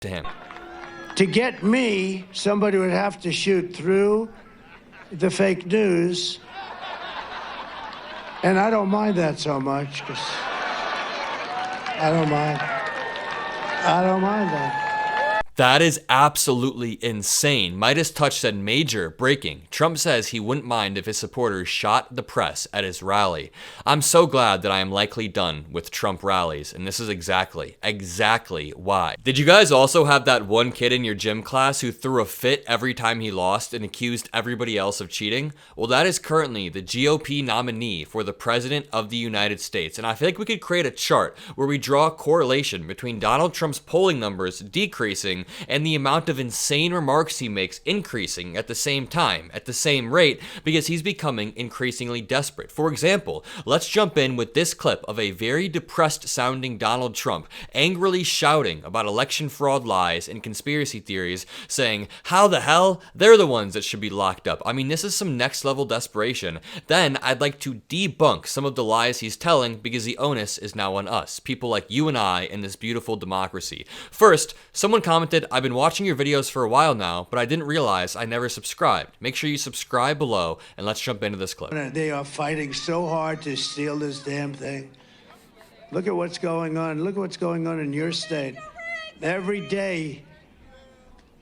to him. To get me, somebody would have to shoot through the fake news. And I don't mind that so much, because I don't mind that. That is absolutely insane. MeidasTouch said, major breaking. Trump says he wouldn't mind if his supporters shot the press at his rally. I'm so glad that I am likely done with Trump rallies, and this is exactly why. Did you guys also have that one kid in your gym class who threw a fit every time he lost and accused everybody else of cheating? Well, that is currently the GOP nominee for the President of the United States, and I feel like we could create a chart where we draw a correlation between Donald Trump's polling numbers decreasing and the amount of insane remarks he makes increasing at the same time, at the same rate, because he's becoming increasingly desperate. For example, let's jump in with this clip of a very depressed sounding Donald Trump angrily shouting about election fraud lies and conspiracy theories, saying, how the hell? They're the ones that should be locked up. I mean, this is some next level desperation. Then I'd like to debunk some of the lies he's telling, because the onus is now on us, people like you and I in this beautiful democracy. First, someone commented, I've been watching your videos for a while now, but I didn't realize I never subscribed. Make sure you subscribe below, and let's jump into this clip. They are fighting so hard to steal this damn thing. Look at what's going on. Look at what's going on in your state. Every day,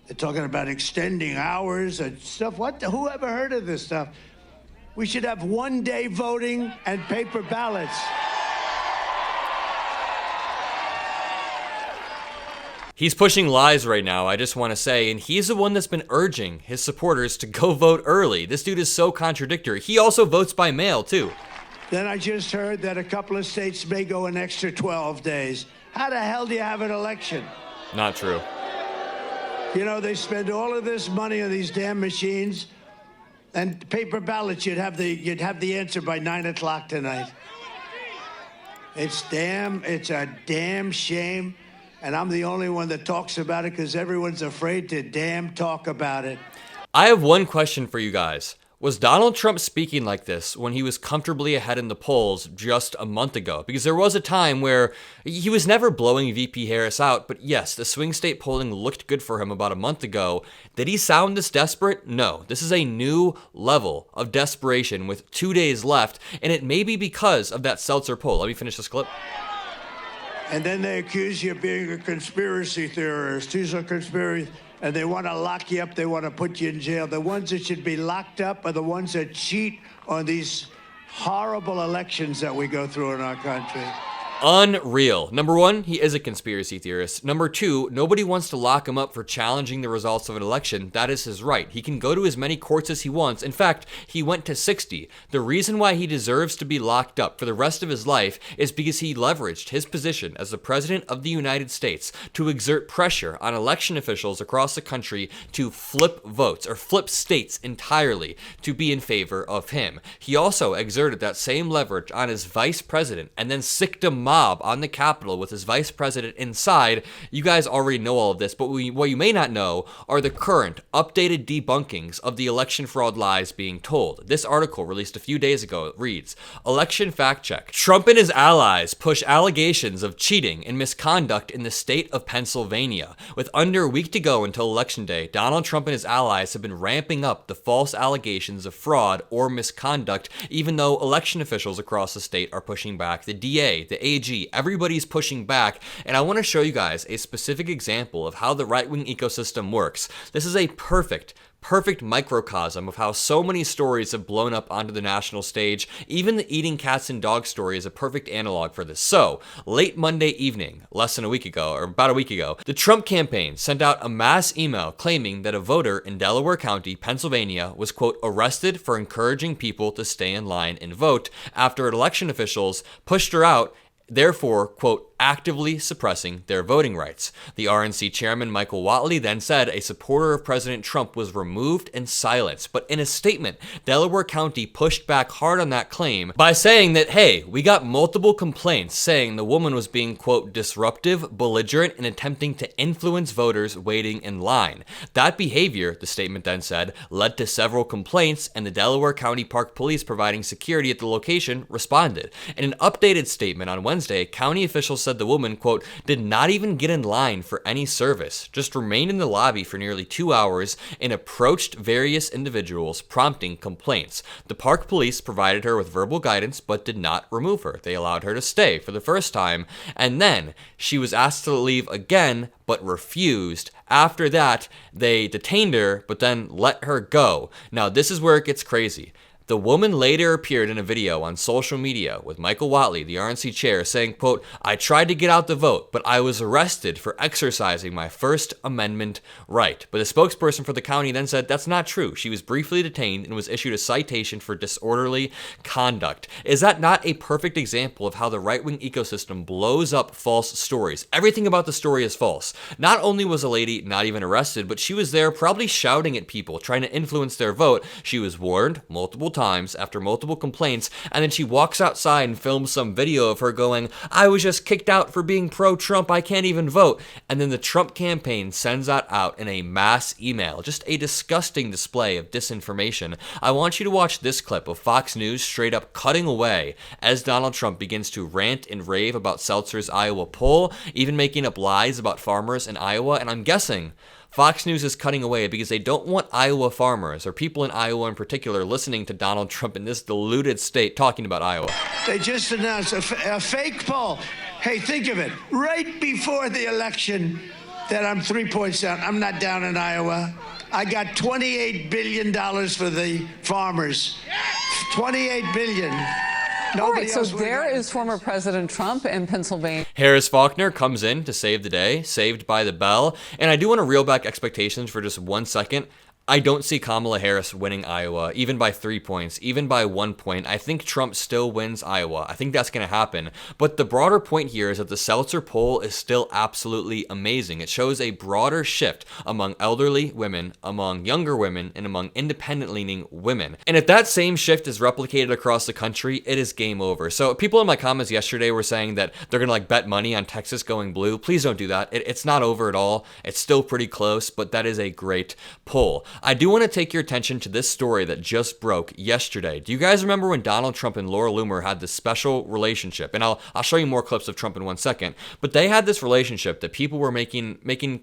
they're talking about extending hours and stuff. Who ever heard of this stuff? We should have one-day voting and paper ballots. He's pushing lies right now, I just want to say, and he's the one that's been urging his supporters to go vote early. This dude is so contradictory. He also votes by mail, too. Then I just heard that a couple of states may go an extra 12 days. How the hell do you have an election? Not true. You know, they spend all of this money on these damn machines, and paper ballots, you'd have the answer by 9 o'clock tonight. It's a damn shame. And I'm the only one that talks about it because everyone's afraid to damn talk about it. I have one question for you guys. Was Donald Trump speaking like this when he was comfortably ahead in the polls just a month ago? Because there was a time where he was never blowing VP Harris out, but yes, the swing state polling looked good for him about a month ago. Did he sound this desperate? No. This is a new level of desperation with 2 days left, and it may be because of that Seltzer poll. Let me finish this clip. And then they accuse you of being a conspiracy theorist. These are conspiracy, and they want to lock you up. They want to put you in jail. The ones that should be locked up are the ones that cheat on these horrible elections that we go through in our country. Unreal. Number one, he is a conspiracy theorist. Number two, nobody wants to lock him up for challenging the results of an election. That is his right. He can go to as many courts as he wants. In fact, he went to 60. The reason why he deserves to be locked up for the rest of his life is because he leveraged his position as the President of the United States to exert pressure on election officials across the country to flip votes or flip states entirely to be in favor of him. He also exerted that same leverage on his vice president and then sicked him mob on the Capitol with his vice president inside. You guys already know all of this, but what you may not know are the current updated debunkings of the election fraud lies being told. This article released a few days ago reads, Election Fact Check. Trump and his allies push allegations of cheating and misconduct in the state of Pennsylvania. With under a week to go until Election Day, Donald Trump and his allies have been ramping up the false allegations of fraud or misconduct, even though election officials across the state are pushing back. The DA, the AG, everybody's pushing back, and I want to show you guys a specific example of how the right-wing ecosystem works. This is a perfect microcosm of how so many stories have blown up onto the national stage. Even the eating cats and dogs story is a perfect analog for this. So, late Monday evening, less than a week ago, or about a week ago, the Trump campaign sent out a mass email claiming that a voter in Delaware County, Pennsylvania, was, quote, arrested for encouraging people to stay in line and vote after election officials pushed her out, therefore, quote, actively suppressing their voting rights. The RNC chairman, Michael Whatley, then said a supporter of President Trump was removed and silenced. But in a statement, Delaware County pushed back hard on that claim by saying that, hey, we got multiple complaints saying the woman was being, quote, disruptive, belligerent, and attempting to influence voters waiting in line. That behavior, the statement then said, led to several complaints, and the Delaware County Park Police providing security at the location responded. In an updated statement on Wednesday, county officials said the woman, quote, did not even get in line for any service, just remained in the lobby for nearly 2 hours and approached various individuals, prompting complaints. The park police provided her with verbal guidance but did not remove her. They allowed her to stay for the first time, and then she was asked to leave again but refused. After that, they detained her but then let her go. Now, this is where it gets crazy. The woman later appeared in a video on social media with Michael Whatley, the RNC chair, saying, quote, I tried to get out the vote, but I was arrested for exercising my First Amendment right. But the spokesperson for the county then said that's not true. She was briefly detained and was issued a citation for disorderly conduct. Is that not a perfect example of how the right-wing ecosystem blows up false stories? Everything about the story is false. Not only was a lady not even arrested, but she was there probably shouting at people, trying to influence their vote. She was warned multiple times after multiple complaints, and then she walks outside and films some video of her going, I was just kicked out for being pro-Trump, I can't even vote. And then the Trump campaign sends that out in a mass email. Just a disgusting display of disinformation. I want you to watch this clip of Fox News straight up cutting away as Donald Trump begins to rant and rave about Seltzer's Iowa poll, even making up lies about farmers in Iowa, and I'm guessing Fox News is cutting away because they don't want Iowa farmers, or people in Iowa in particular, listening to Donald Trump in this deluded state talking about Iowa. They just announced a fake poll. Hey, think of it. Right before the election, that I'm 3 points down. I'm not down in Iowa. I got $28 billion for the farmers. $28 billion. All right, so there is former President Trump in Pennsylvania. Harris Faulkner comes in to save the day, saved by the bell. And I do want to reel back expectations for just 1 second. I don't see Kamala Harris winning Iowa, even by 3 points, even by 1 point. I think Trump still wins Iowa. I think that's going to happen. But the broader point here is that the Seltzer poll is still absolutely amazing. It shows a broader shift among elderly women, among younger women, and among independent-leaning women. And if that same shift is replicated across the country, it is game over. So people in my comments yesterday were saying that they're going to bet money on Texas going blue. Please don't do that. It's not over at all. It's still pretty close, but that is a great poll. I do want to take your attention to this story that just broke yesterday. Do you guys remember when Donald Trump and Laura Loomer had this special relationship? And I'll show you more clips of Trump in 1 second. But they had this relationship that people were making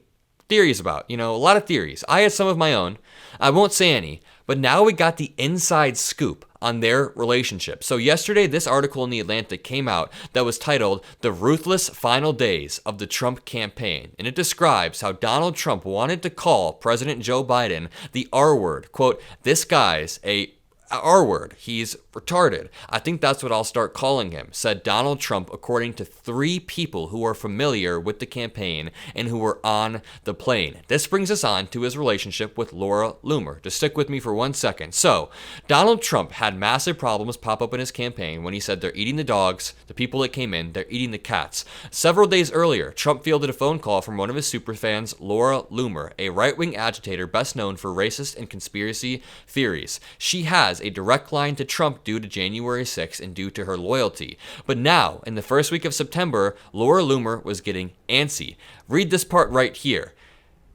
theories about. You know, a lot of theories. I had some of my own. I won't say any. But now we got the inside scoop on their relationship. So yesterday, this article in The Atlantic came out that was titled The Ruthless Final Days of the Trump Campaign. And it describes how Donald Trump wanted to call President Joe Biden the R word. Quote, this guy's a R word. He's retarded. I think that's what I'll start calling him, said Donald Trump, according to 3 people who are familiar with the campaign and who were on the plane. This brings us on to his relationship with Laura Loomer. Just stick with me for 1 second. So, Donald Trump had massive problems pop up in his campaign when he said they're eating the dogs, the people that came in, they're eating the cats. Several days earlier, Trump fielded a phone call from one of his superfans, Laura Loomer, a right-wing agitator best known for racist and conspiracy theories. She has a direct line to Trump due to January 6th and due to her loyalty. But now, in the first week of September, Laura Loomer was getting antsy. Read this part right here.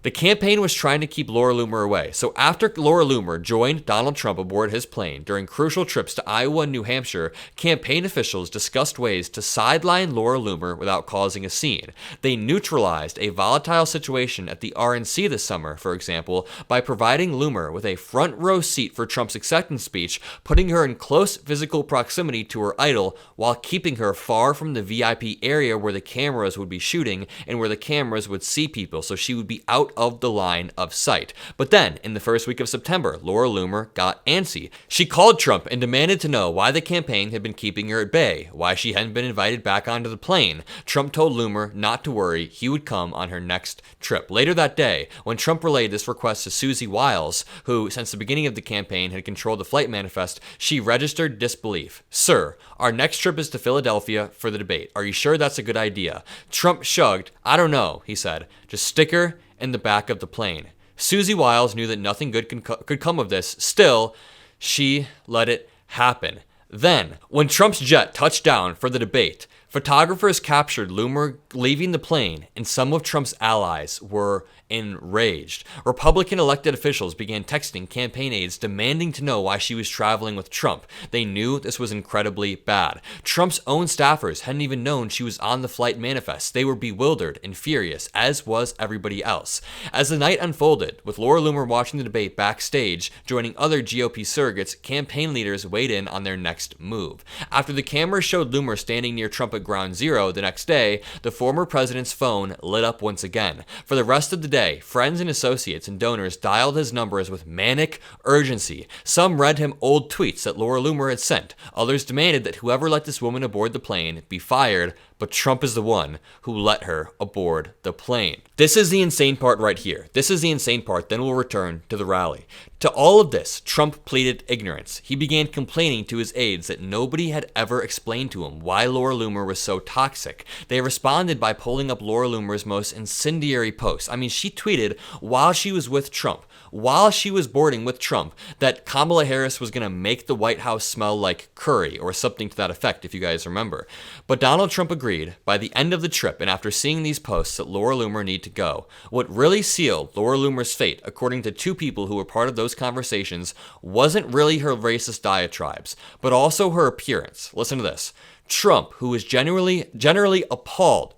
The campaign was trying to keep Laura Loomer away. So after Laura Loomer joined Donald Trump aboard his plane during crucial trips to Iowa and New Hampshire, campaign officials discussed ways to sideline Laura Loomer without causing a scene. They neutralized a volatile situation at the RNC this summer, for example, by providing Loomer with a front row seat for Trump's acceptance speech, putting her in close physical proximity to her idol while keeping her far from the VIP area where the cameras would be shooting and where the cameras would see people, so she would be out of the line of sight. But then, in the first week of September, Laura Loomer got antsy. She called Trump and demanded to know why the campaign had been keeping her at bay, why she hadn't been invited back onto the plane. Trump told Loomer not to worry, he would come on her next trip. Later that day, when Trump relayed this request to Susie Wiles, who, since the beginning of the campaign, had controlled the flight manifest, she registered disbelief. Sir, our next trip is to Philadelphia for the debate. Are you sure that's a good idea? Trump shrugged. I don't know, he said. Just stick her in the back of the plane. Susie Wiles knew that nothing good could come of this. Still, she let it happen. Then, when Trump's jet touched down for the debate, Photographers captured Loomer leaving the plane, and some of Trump's allies were enraged. Republican elected officials began texting campaign aides demanding to know why she was traveling with Trump. They knew this was incredibly bad. Trump's own staffers hadn't even known she was on the flight manifest. They were bewildered and furious, as was everybody else. As the night unfolded, with Laura Loomer watching the debate backstage, joining other GOP surrogates, campaign leaders weighed in on their next move. After the camera showed Loomer standing near Trump at Ground Zero the next day, the former president's phone lit up once again. For the rest of the day, friends and associates and donors dialed his numbers with manic urgency. Some read him old tweets that Laura Loomer had sent. Others demanded that whoever let this woman aboard the plane be fired, but Trump is the one who let her aboard the plane. This is the insane part right here. This is the insane part, then we'll return to the rally. To all of this, Trump pleaded ignorance. He began complaining to his aides that nobody had ever explained to him why Laura Loomer was so toxic. They responded by pulling up Laura Loomer's most incendiary posts. I mean, she tweeted while she was with Trump, while she was boarding with Trump, that Kamala Harris was going to make the White House smell like curry or something to that effect, if you guys remember. But Donald Trump agreed by the end of the trip, and after seeing these posts, that Laura Loomer needed to go. What really sealed Laura Loomer's fate, according to two people who were part of those conversations, wasn't really her racist diatribes, but also her appearance. Listen to this. Trump, who was generally appalled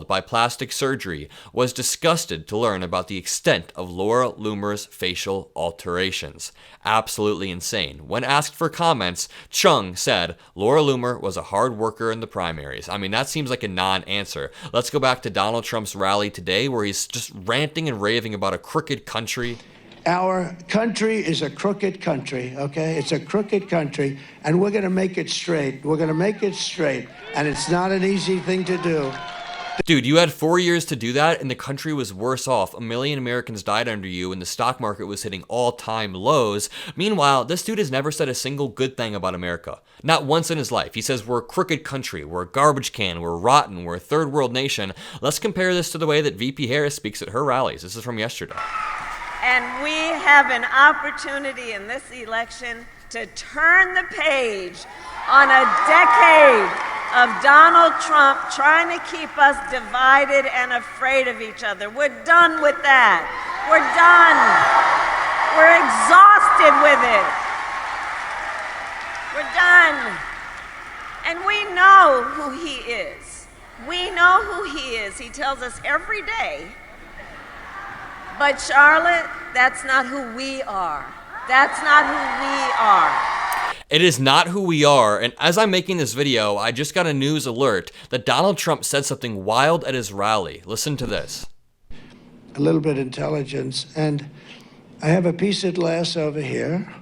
by plastic surgery, was disgusted to learn about the extent of Laura Loomer's facial alterations. Absolutely insane. When asked for comments, Chung said Laura Loomer was a hard worker in the primaries. I mean, that seems like a non-answer. Let's go back to Donald Trump's rally today, where he's just ranting and raving about a crooked country. Our country is a crooked country, okay? It's a crooked country, and we're going to make it straight. We're going to make it straight, and it's not an easy thing to do. Dude, you had 4 years to do that, and the country was worse off. 1 million Americans died under you, and the stock market was hitting all-time lows. Meanwhile, this dude has never said a single good thing about America. Not once in his life. He says we're a crooked country, we're a garbage can, we're rotten, we're a third world nation. Let's compare this to the way that VP Harris speaks at her rallies. This is from yesterday. And we have an opportunity in this election to turn the page on a decade of Donald Trump trying to keep us divided and afraid of each other. We're done with that. We're done. We're exhausted with it. We're done. And we know who he is. We know who he is. He tells us every day. But Charlotte, that's not who we are. That's not who we are. It is not who we are, and as I'm making this video, I just got a news alert that Donald Trump said something wild at his rally. Listen to this. A little bit of intelligence, and I have a piece of glass over here,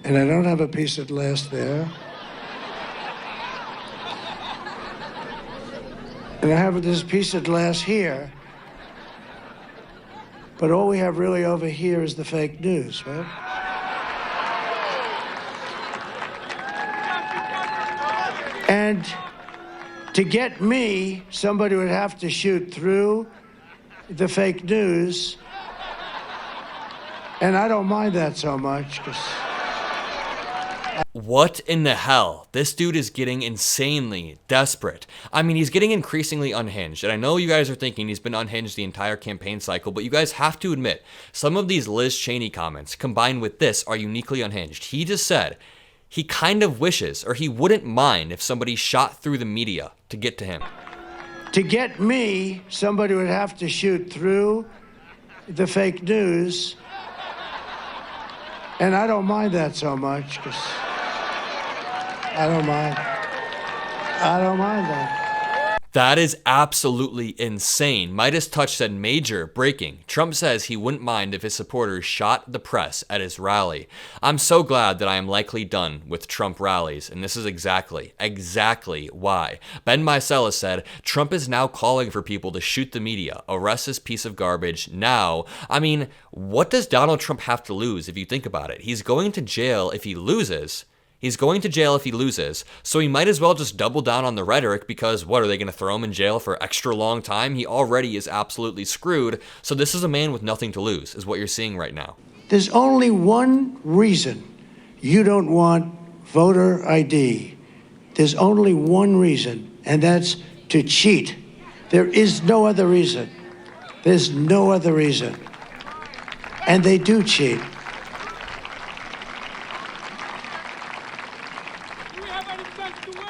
and I don't have a piece of glass there. And I have this piece of glass here, but all we have really over here is the fake news, right? And to get me, somebody would have to shoot through the fake news. And I don't mind that so much. What in the hell? This dude is getting insanely desperate. I mean, he's getting increasingly unhinged. And I know you guys are thinking he's been unhinged the entire campaign cycle, but you guys have to admit, some of these Liz Cheney comments combined with this are uniquely unhinged. He just said he kind of wishes, or he wouldn't mind if somebody shot through the media to get to him. To get me, somebody would have to shoot through the fake news. And I don't mind that so much, because I don't mind that. That is absolutely insane. MeidasTouch said major breaking. Trump says he wouldn't mind if his supporters shot the press at his rally. I'm so glad that I am likely done with Trump rallies, and this is exactly why. Ben Meiselas said, Trump is now calling for people to shoot the media, arrest this piece of garbage now. I mean, what does Donald Trump have to lose if you think about it? He's going to jail if he loses. So he might as well just double down on the rhetoric, because what, are they going to throw him in jail for extra long time? He already is absolutely screwed. So this is a man with nothing to lose, is what you're seeing right now. There's only one reason you don't want voter ID, there's only one reason, and that's to cheat. There is no other reason. There's no other reason. And they do cheat.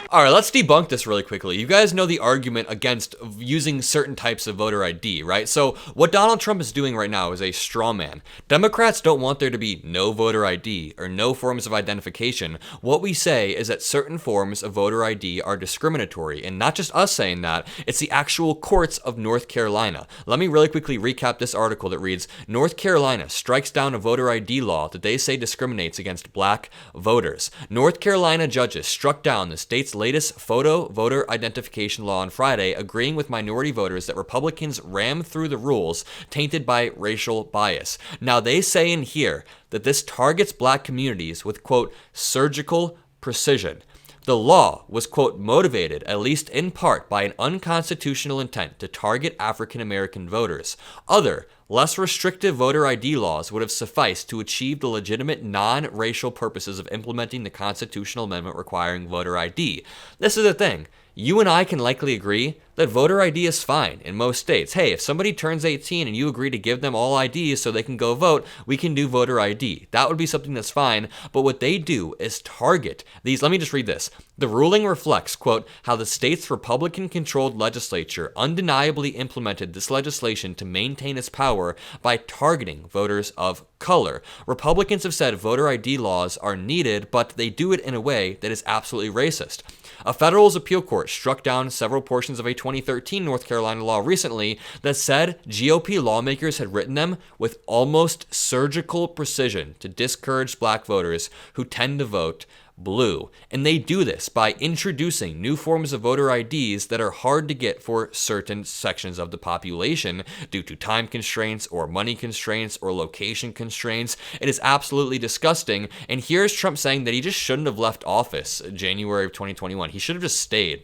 All right, let's debunk this really quickly. You guys know the argument against using certain types of voter ID, right? So what Donald Trump is doing right now is a straw man. Democrats don't want there to be no voter ID or no forms of identification. What we say is that certain forms of voter ID are discriminatory, and not just us saying that, it's the actual courts of North Carolina. Let me really quickly recap this article that reads, North Carolina strikes down a voter ID law that they say discriminates against black voters. North Carolina judges struck down the state's latest photo voter identification law on Friday, agreeing with minority voters that Republicans rammed through the rules tainted by racial bias. Now, they say in here that this targets black communities with, quote, surgical precision. The law was, quote, motivated, at least in part, by an unconstitutional intent to target African American voters. Other, less restrictive voter ID laws would have sufficed to achieve the legitimate non-racial purposes of implementing the constitutional amendment requiring voter ID. This is the thing. You and I can likely agree that voter ID is fine in most states. Hey, if somebody turns 18 and you agree to give them all IDs so they can go vote, we can do voter ID. That would be something that's fine, but what they do is target these. Let me just read this. The ruling reflects, quote, how the state's Republican-controlled legislature undeniably implemented this legislation to maintain its power by targeting voters of color. Republicans have said voter ID laws are needed, but they do it in a way that is absolutely racist. A federal appeal court struck down several portions of a 2013 North Carolina law recently that said GOP lawmakers had written them with almost surgical precision to discourage black voters who tend to vote blue. And they do this by introducing new forms of voter IDs that are hard to get for certain sections of the population due to time constraints or money constraints or location constraints. It is absolutely disgusting. And here's Trump saying that he just shouldn't have left office in January of 2021. He should have just stayed.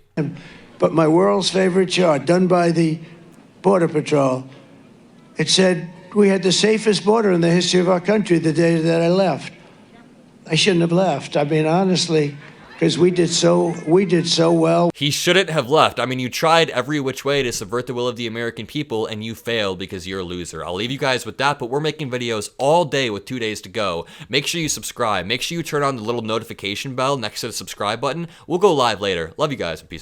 But my world's favorite chart, done by the Border Patrol, it said we had the safest border in the history of our country the day that I left. I shouldn't have left. I mean, honestly, because we did so well. He shouldn't have left. I mean, you tried every which way to subvert the will of the American people, and you failed because you're a loser. I'll leave you guys with that, but we're making videos all day with 2 days to go. Make sure you subscribe. Make sure you turn on the little notification bell next to the subscribe button. We'll go live later. Love you guys, and peace out.